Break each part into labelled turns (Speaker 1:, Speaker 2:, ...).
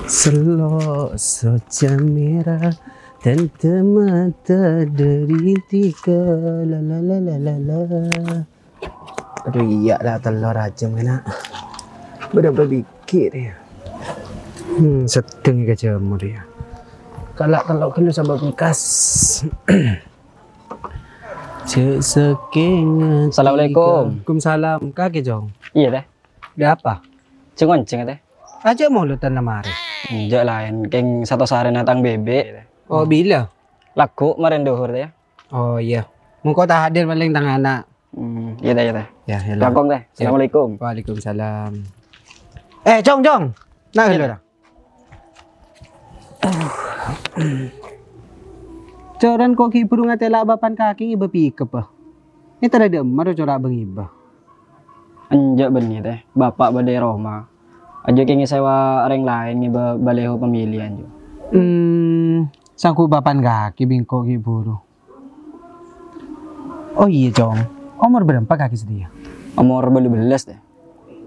Speaker 1: Selok soca merah tante mata deritika la la la la la la. Aduh iya lah telur aja mana. Berapa bikit ya? Setengah kecamur ya. Kalau telur kena sama bekas. Sesaking.
Speaker 2: Assalamualaikum.
Speaker 1: Waalaikumsalam. Kaki jong.
Speaker 2: Iya teh.
Speaker 1: Ada apa?
Speaker 2: Cengonceng teh.
Speaker 1: Aja mau lutan nama hari.
Speaker 2: Enggak lain, keng satu sehari natang bebek.
Speaker 1: Oh bila?
Speaker 2: Laku kemarin dohur teh.
Speaker 1: Oh iya. Mungko tak hadir paling tang anak.
Speaker 2: Iya teh, iya teh.
Speaker 1: Ya, hello.
Speaker 2: Langkong teh. Assalamualaikum.
Speaker 1: Waalaikumsalam. Jong. Nah, hello dah. Coran kok ki burung atela bapan kaki iba pikep ah. Ini tadi emar corak bang iba.
Speaker 2: Anjak benih teh. Bapak badai Roma. Aja keng sewa orang lain ngiba baleho pemilihan jo.
Speaker 1: Sangku bapan kaki bingko ki buru. Oh iya, Jong. Umur berapa kaki setia?
Speaker 2: Umur belas teh.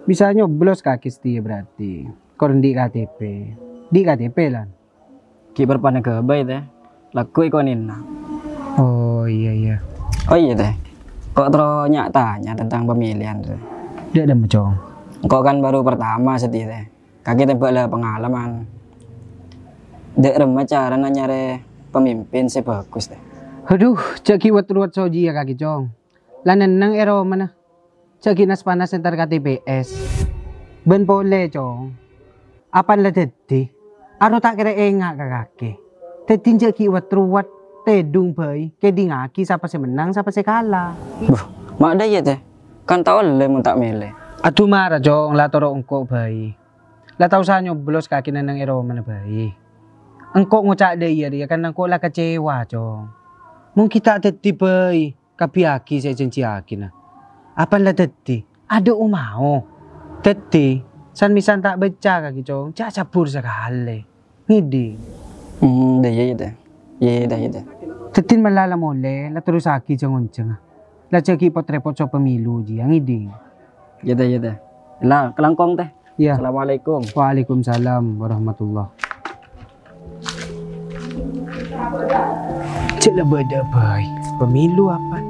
Speaker 1: Bisa nyoblos kaki setia berarti. Korang di KTP. Di KTP lah.
Speaker 2: Ki berpanah ke bayi teh. Laku ikonin.
Speaker 1: Oh iya.
Speaker 2: Oh iya teh. Kok terus tanya tentang pemilihan teh.
Speaker 1: Dia ada Jong.
Speaker 2: Kok kan baru pertama sedih teh. Kaki tembak lah pengalaman. Dek remah cara nyari pemimpin sih bagus teh.
Speaker 1: Aduh, caki wat-wat soji ya kaki Jong. Lanan nang ero mana? Caki nas panas entar KTPS. Ben pole Jong. Apan la tedi? Aro tak kira enggak ka kaki. Tedi caki wat-wat tedung bay. Kedi ngaki siapa sih menang siapa sih kalah.
Speaker 2: Buh, mak ada ya teh. Kan tahu le mun tak milih.
Speaker 1: Aduh marah Jong, lah toro engkau bayi. Lah tahu saya nyoblos kaki nang ero mana bayi. Engkau ngucak dia kan engkau lah kecewa Jong. Mungkin tak teti bayi, kapiaki saya janji yakin. Apa lah teti? Ada umau. Teti, san misan tak baca kaki Jong, cak cabur sekali. Ngidi.
Speaker 2: Dah ya teh. Iya dah.
Speaker 1: Tetin malala mole, lah terus aki jangon jeng. Lah caki pot-repot so pemilu dia ngidi.
Speaker 2: Ya teh. Lah kelangkong teh.
Speaker 1: Ya.
Speaker 2: Assalamualaikum.
Speaker 1: Waalaikumsalam warahmatullah. Cek lah beda baik. Pemilu apa?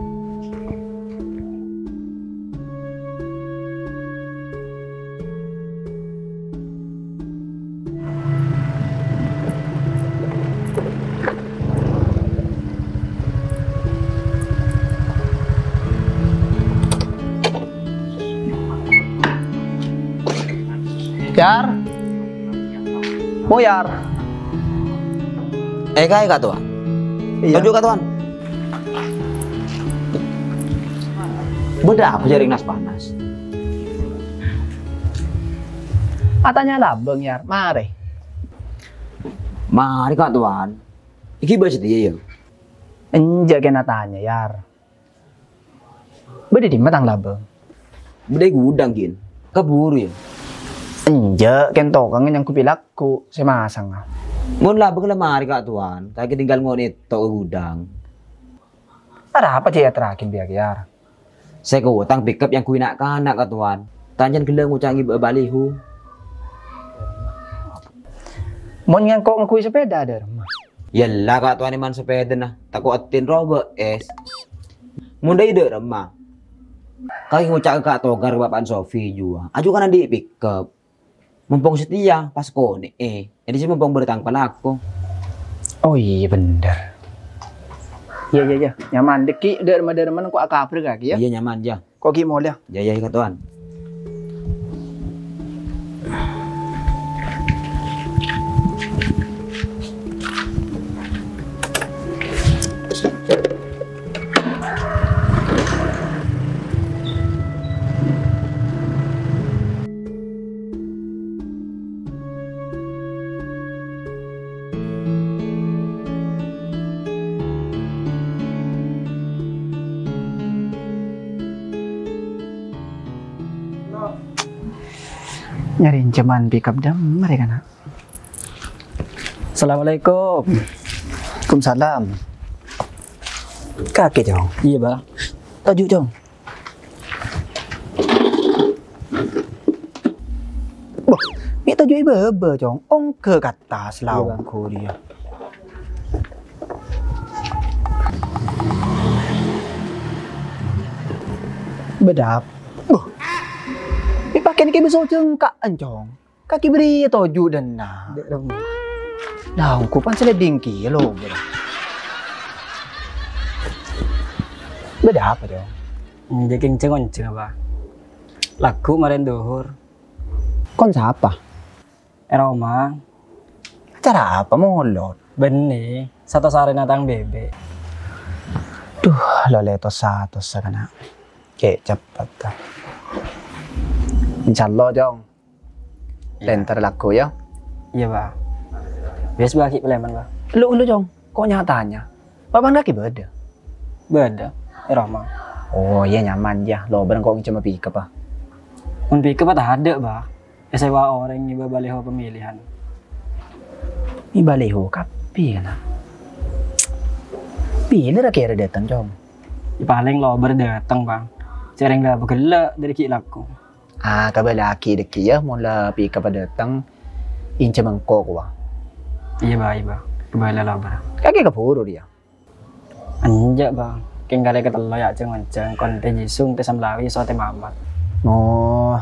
Speaker 3: Yar, Yar. Kaya ka tuan? Iya. Tujuh ka tuan? Beda aku jaring nas panas.
Speaker 4: Katanya labeng Yar, mari.
Speaker 3: Mari ka tuan. Iki bahasa dia ya.
Speaker 4: Enjak kena tanya Yar. Beda di matang labeng.
Speaker 3: Beda gudang kin. Kaburu ya.
Speaker 4: Enjak kento kangen yang kupilaku semasang.
Speaker 3: Ngon labeng lah mari ka tuan. Kaya tinggal ngon itu ke gudang.
Speaker 4: Ada apa sih ya terakhir biar Yar?
Speaker 3: Saya ke utang pickup yang kuinak kanak ka tuan. Tanjan geleng ngucangi balihu.
Speaker 4: Mau ngangkok ngakui sepeda ada rumah.
Speaker 3: Yalah ka tuan iman sepeda nah. Takut atin robek es. Munda ide remah. Kaya ngucak ka togar bapaan Sofi juga. Aju kan di pickup. Mumpung setia pas kone jadi sih mumpung bertang pelaku.
Speaker 4: Oh iya bener. Iya. Nyaman deki derma-derma kok akapre kaki ya?
Speaker 3: Iya nyaman ya.
Speaker 4: Kok ki mau ya?
Speaker 3: Ya katuan.
Speaker 4: Nyariin cuman pickup jam mereka nak.
Speaker 2: Assalamualaikum.
Speaker 4: Waalaikumsalam. Kaki Jong.
Speaker 2: Iya bang.
Speaker 4: Tajuk Jong. Kata jual bebe cong, ongke kata selawangku dia. Bedap. Pakai ni besok cengkak ancong. Kaki beri toju dan na.
Speaker 2: Dek rumah.
Speaker 4: Dah, aku pan sila dingki lo. Bedap apa cong?
Speaker 2: Dia kenceng apa? Laku kemarin duhur.
Speaker 4: Kon siapa?
Speaker 2: Roma.
Speaker 4: Acara apa molot?
Speaker 2: Benih. Satu sari natang bebek.
Speaker 4: Duh, lo letos satu sakana. Kayak cepat kan. Insyaallah jong. Lentar laku ya.
Speaker 2: Iya bah. Bias bagi peleman bah.
Speaker 4: Lu jong. Kok nyatanya? Bapak kaki beda.
Speaker 2: Beda. Roma.
Speaker 4: Oh iya nyaman ya. Lo bareng kok cuma pick up ah.
Speaker 2: Mun pick up tak ada bah. Sewa orang ngiba baliho pemilihan.
Speaker 4: Ini baliho kapi kan? Bila dah kira datang jom?
Speaker 2: Paling lo berdatang bang. Sering dah bergelak dari ki laku.
Speaker 4: Ah, kabar laki deki ya, mula pick up datang. Ince mangkok wah.
Speaker 2: Iya bah. Kembali lah bah.
Speaker 4: Kaki kepuru dia.
Speaker 2: Anjak bang. Keng kali ketelo ya ceng konte jisung te samlawi sote mamat.
Speaker 4: Oh.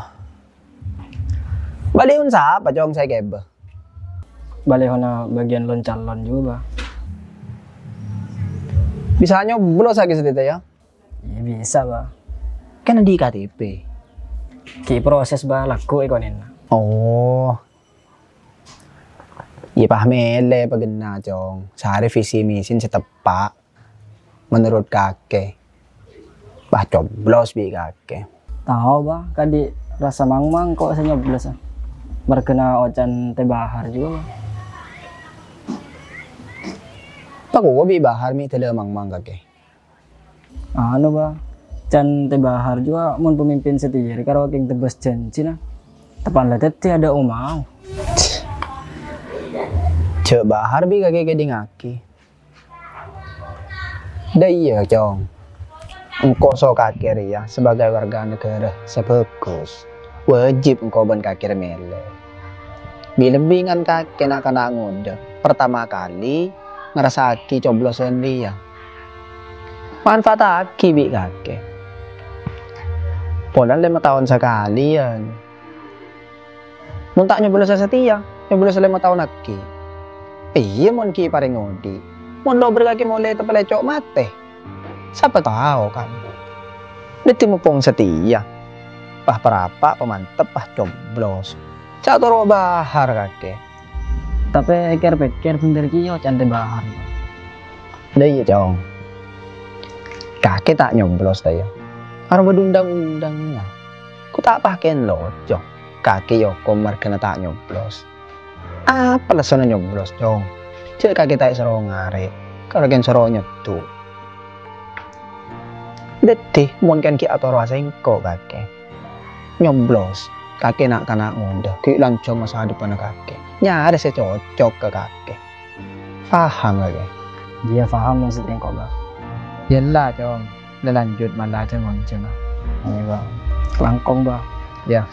Speaker 4: Balihon siapa jong saya keba?
Speaker 2: Baliho na bagian lon calon juga bah.
Speaker 4: Bisa nyoblos lagi sedikit ya?
Speaker 2: Iya bisa bah.
Speaker 4: Kan di KTP.
Speaker 2: Ki proses bah laku ikonin.
Speaker 4: Oh. Iya paham ele pagena jong. Sehari visi misi setepak. Menurut kakek. Bah coblos bi kakek.
Speaker 2: Tahu bah, kadi rasa mangmang kok saya nyoblos ah. Berkena ocan teh bahar juga bah.
Speaker 4: Pak gua bi bahar mi tele mangmang kakek.
Speaker 2: Anu bah, can teh bahar juga mun pemimpin sendiri karo king tebas janji nah. Tepan letet ada omau.
Speaker 4: Cek bahar bi kakek kedi ngaki. Dah iya cong. Engkau so kakek ya sebagai warga negara sebagus. Wajib engkau ban kakek mele. Bilebingan kakek nak kena ngode. Pertama kali ngerasaki coblosan dia. Manfaat aki bi kakek. Polan 5 tahun sekali ya. Mun tak nyoblos setia, nyoblos 5 tahun aki. Iya mun ki paring ngodi. Mun lo berkaki mulai terpelecok mate. Siapa tahu kan. Diti mo pong setia. Pah perapa pemantep pah coblos. Cak toro bahar kakek.
Speaker 2: Tapi pikir bener ki yo can teh bahar.
Speaker 4: Dah iya cong. Kakek tak nyoblos dah ya. Harus berundang-undangnya. Ku tak pakein lo cong. Kakek yo komar kena tak nyoblos. Apa lesona nyoblos cong? Cek kakek tak seru ngare. Kalau kan seru nyetu. Deti mungkin ki atau rasa engkau kakek. Nyoblos. Kakek nak kena ngundah. Ki lancong masa depan kakek. Nyari saya cocok ke kakek. Faham kakek?
Speaker 2: Dia paham maksudnya kok bah.
Speaker 1: Yalah cong. Dah lanjut malah ceng ngonceng.
Speaker 2: Ini bang. Langkong bah.
Speaker 1: Ya.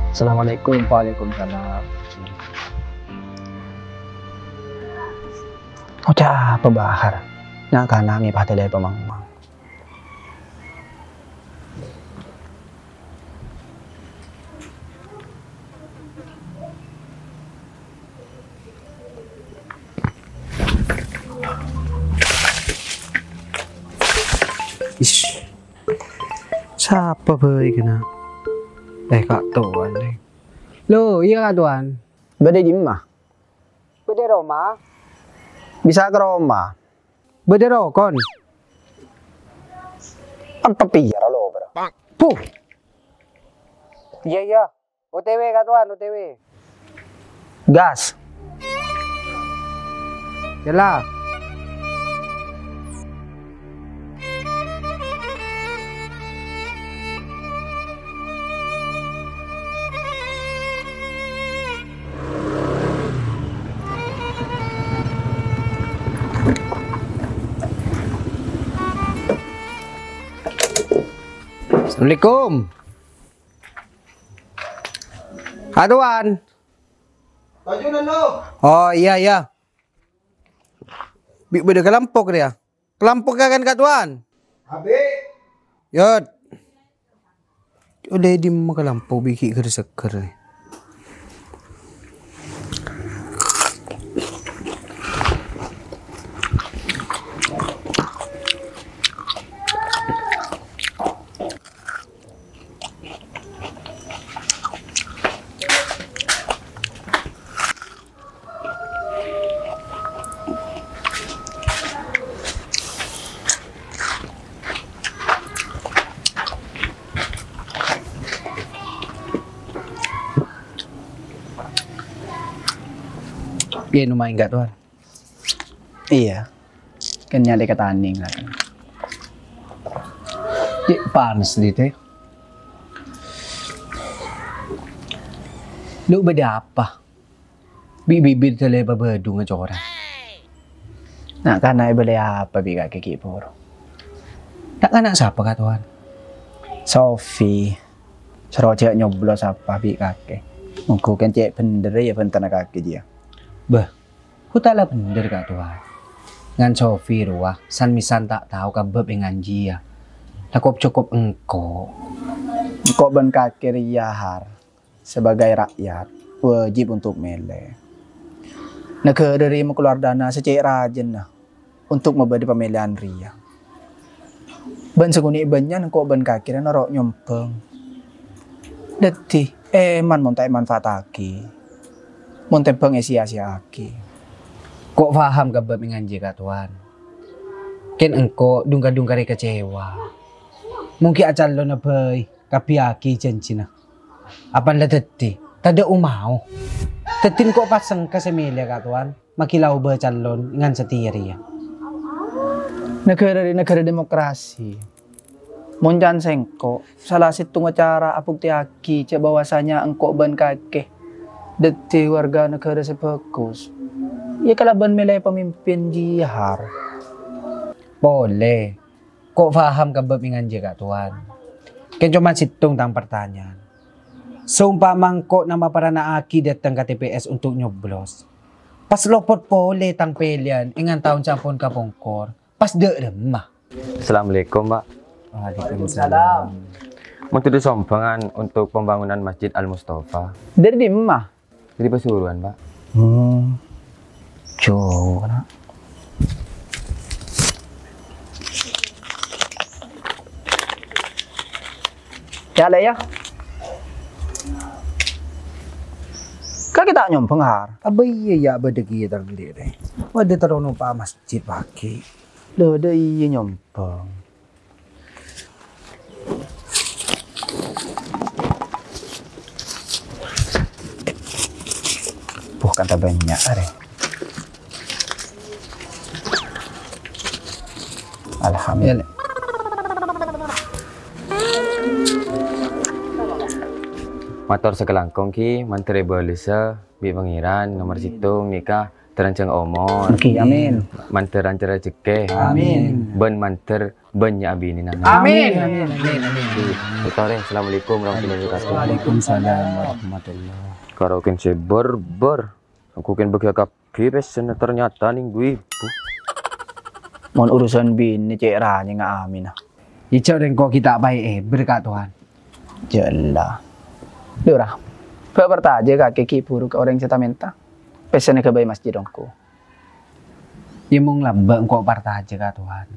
Speaker 1: Assalamualaikum. Waalaikumsalam.
Speaker 4: Ucap apa bahar? Nak kana mi patele pemangmang.
Speaker 1: Ish. Siapa boy kena? Kak Tuan nih. Lo, iya Kak Tuan.
Speaker 4: Bade di mah.
Speaker 1: Bede Roma.
Speaker 4: Bisa ke Roma.
Speaker 1: Bede Rokon.
Speaker 4: Ang papiyar lo bro.
Speaker 1: Puh. Iya. OTW Kak Tuan, OTW.
Speaker 4: Gas.
Speaker 1: Yalah. Assalamualaikum. Tuan.
Speaker 4: Baju na lo.
Speaker 1: Oh, iya, iya. Beda kelampok dia. Kelampok kan Kak Tuan?
Speaker 4: Abi.
Speaker 1: Yot. Udah di makalampok biki kerseker. Iya, lumayan enggak Tuan?
Speaker 4: Iya. Kanya ada ketaning lah.
Speaker 1: Di panas di teh. Lu beda apa? Bibir tele babedung ngecora.
Speaker 4: Nah, karena beli apa bi kaki kipur?
Speaker 1: Tak anak siapa Kak Tuan?
Speaker 4: Sofi. Serocek nyoblos apa bi kaki. Mungkin kan cek bener ya bentar kaki dia.
Speaker 1: Bah, ku tak lah bener Kak Tuan. Ngan Sofi ruah, san misan tak tahu kabeb dengan jia. Takop cukup engko.
Speaker 4: Kok ben kaki riyahar sebagai rakyat wajib untuk mele. Negara dari mengeluar dana secek rajin nah untuk memberi pemilihan ria. Ben seguni banyak kok ben kaki dan norok nyompeng. Deti eman montai manfaataki. Montempeng sia-sia aki.
Speaker 1: Kok paham kabeb dengan jia Kak Tuan? Ken engko dungka-dungkari kecewa. Mungkin acan lo na bay, kapiaki janjina. Apa la teti? Tada umau. Tetin kok pasang ka semilya Kak Tuan? Makilaw ba calon ngan setiri ya.
Speaker 4: Negara demokrasi. Monjan sengko, salah satu cara apuk tiaki ce bahwasanya engko ban kake. Deti warga negara sebagus. Ya kalaban milih pemimpin jihar.
Speaker 1: Boleh. Kok paham kabeb dengan jia Kak Tuan? Ken cuma situng tang pertanyaan. Seumpama kok nama para naaki datang ke TPS untuk nyoblos. Pas lopot pole tang pelian ingan tahun campun kapongkor. Pas dek remah.
Speaker 5: Assalamualaikum, Mbak.
Speaker 1: Waalaikumsalam.
Speaker 5: Mau tuduh sombangan untuk pembangunan Masjid Al-Mustafa.
Speaker 4: Dari di emak.
Speaker 5: Jadi Pasuruan, Mbak.
Speaker 4: Jauh kan? Ya le ya. Kak kita nyompeng har.
Speaker 1: Aba iya ya bedegi tang dire. Wade tarono pa masjid pagi.
Speaker 4: Loh de iya nyompeng. Kata banyak are. Alhamdulillah.
Speaker 5: Motor sekelangkong ki menteri balisa bi pangeran nomor situng nikah terancang omor.
Speaker 4: Oke, amin.
Speaker 5: Manteran cara jeke.
Speaker 1: Amin.
Speaker 5: Ben manter banyak abini nana.
Speaker 1: Amin. Amin. Amin. Amin.
Speaker 5: Utare, assalamualaikum warahmatullahi wabarakatuh.
Speaker 1: Waalaikumsalam warahmatullahi.
Speaker 5: Karo ken seber. Aku kan bagi kapi pesen ternyata nih gue.
Speaker 4: Mon urusan bini cek ranya nggak amin ah.
Speaker 1: Icau dan kok kita baik berkat Tuhan.
Speaker 4: Jelah. Dora. Bertaja kaki kipuru ke orang yang minta. Pesannya ke bayi masjid dongku.
Speaker 1: Ya mung lambang kok partaja Kak Tuhan.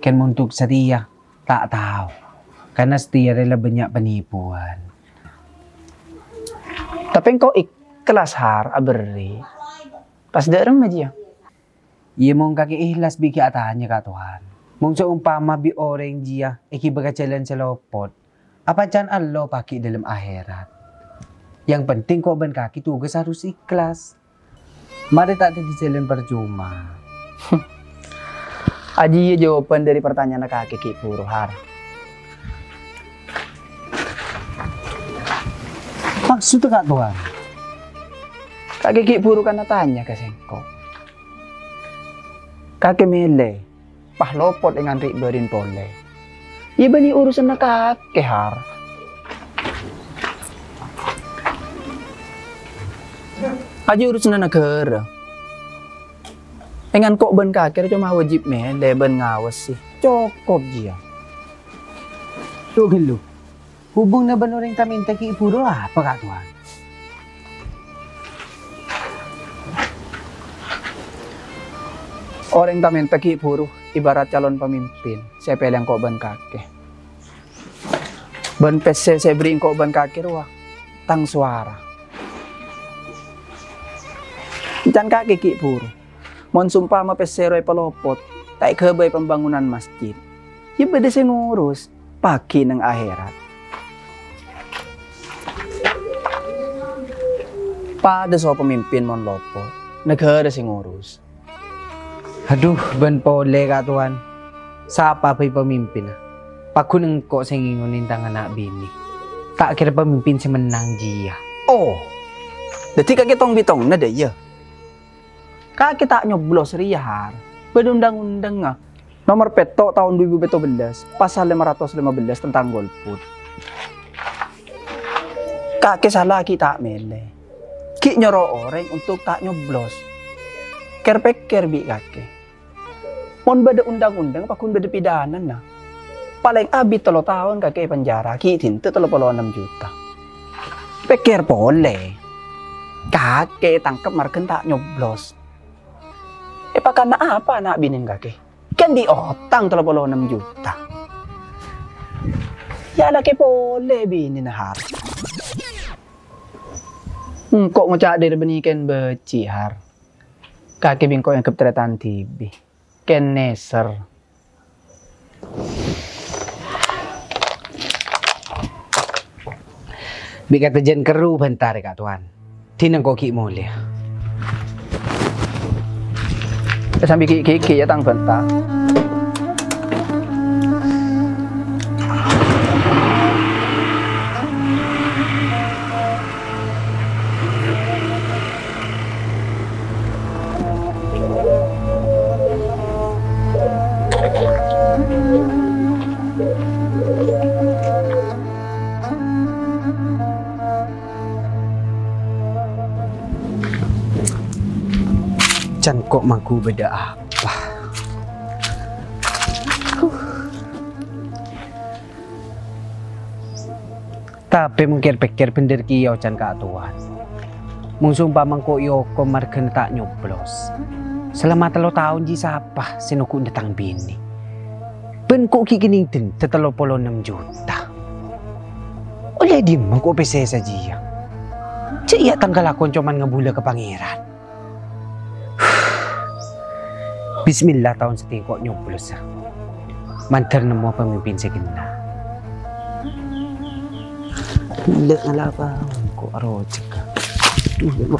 Speaker 1: Ken untuk setia tak tahu. Karena setia adalah banyak penipuan.
Speaker 4: Tapi engkau ikhlas har aberi. Pas derem aja.
Speaker 1: Iya mong kaki ikhlas biki atanya Kak Tuhan. Mong seumpama bi orang jia iki bagajalan selopot. Apa can Allah paki dalam akhirat. Yang penting kok ban kaki tugas harus ikhlas. Mari tak di jalan percuma.
Speaker 4: Aji jawaban dari pertanyaan kaki Ki Puru har.
Speaker 1: Maksud Kak Tuhan?
Speaker 4: Kaki Ki Puru kan tanya ke sengko. Kaki mele, pah lopot dengan rik berin pole. Iya bani urusan kakek har. Aja urus na negara. Dengan kok ben kakek cuma wajib mele ben ngawas sih. Cukup dia.
Speaker 1: Tuh gelo. Hubung na ba orang taminta ki puro apa kak tuan?
Speaker 4: Orang tamen taki puro ibarat calon pemimpin. Saya pilih kok ban kakek. Ban pese saya beri kok ban kakek ruah. Tang suara. Dan kakek ki puro. Mon sumpah ma pese roy pelopot. Tak kebay pembangunan masjid. Ya beda saya ngurus. Pagi nang akhirat. Pada so pemimpin mon lopot. Negara sing ngurus.
Speaker 1: Aduh, ban pole kak tuan. Siapa pa pemimpin? Pakuneng kok sing ingunin tangan anak bini. Tak kira pemimpin si menang dia.
Speaker 4: Oh, jadi kakek tong bitong na deh ya. Kakek tak nyoblos riyahar. Berundang-undang nga. Nomor peto tahun 2017, pasal 515 tentang golput. Kakek salah kita mele. Ki nyoro orang untuk tak nyoblos. Ker-peker bi kakek. Mon beda undang-undang pakun beda pidana na. Paling abi 3 tahun kakek penjara, ki tinte 36 juta. Peker boleh. Kakek tangkap marken tak nyoblos. Karena apa anak binin kakek? Kan diotang 36 juta. Ya laki boleh binin har. Kok ngocak dari benikan beci har. Kakek bingkok yang kebetulan tibi. Ken neser.
Speaker 1: Bika tejen keru bentar kak tuan. Tinang koki mulia.
Speaker 4: Sambil kiki ya tang bentar.
Speaker 1: Can kok mangku beda apa? Tapi mungkin pikir bener kiyo can kak tuan. Mungsumpah mangko yoko margen tak nyoblos. Selama 3 tahun ji sapa sinuku datang bini. Ben kok kikining den 36 juta. Oleh di mangko pese saja ya. Cik iya tanggal akon cuman ngebula ke pangeran. Bismillah tahun setingkok nyoblos. Mantar nemu pemimpin segena. Lek ala apa kok arojek. Duh,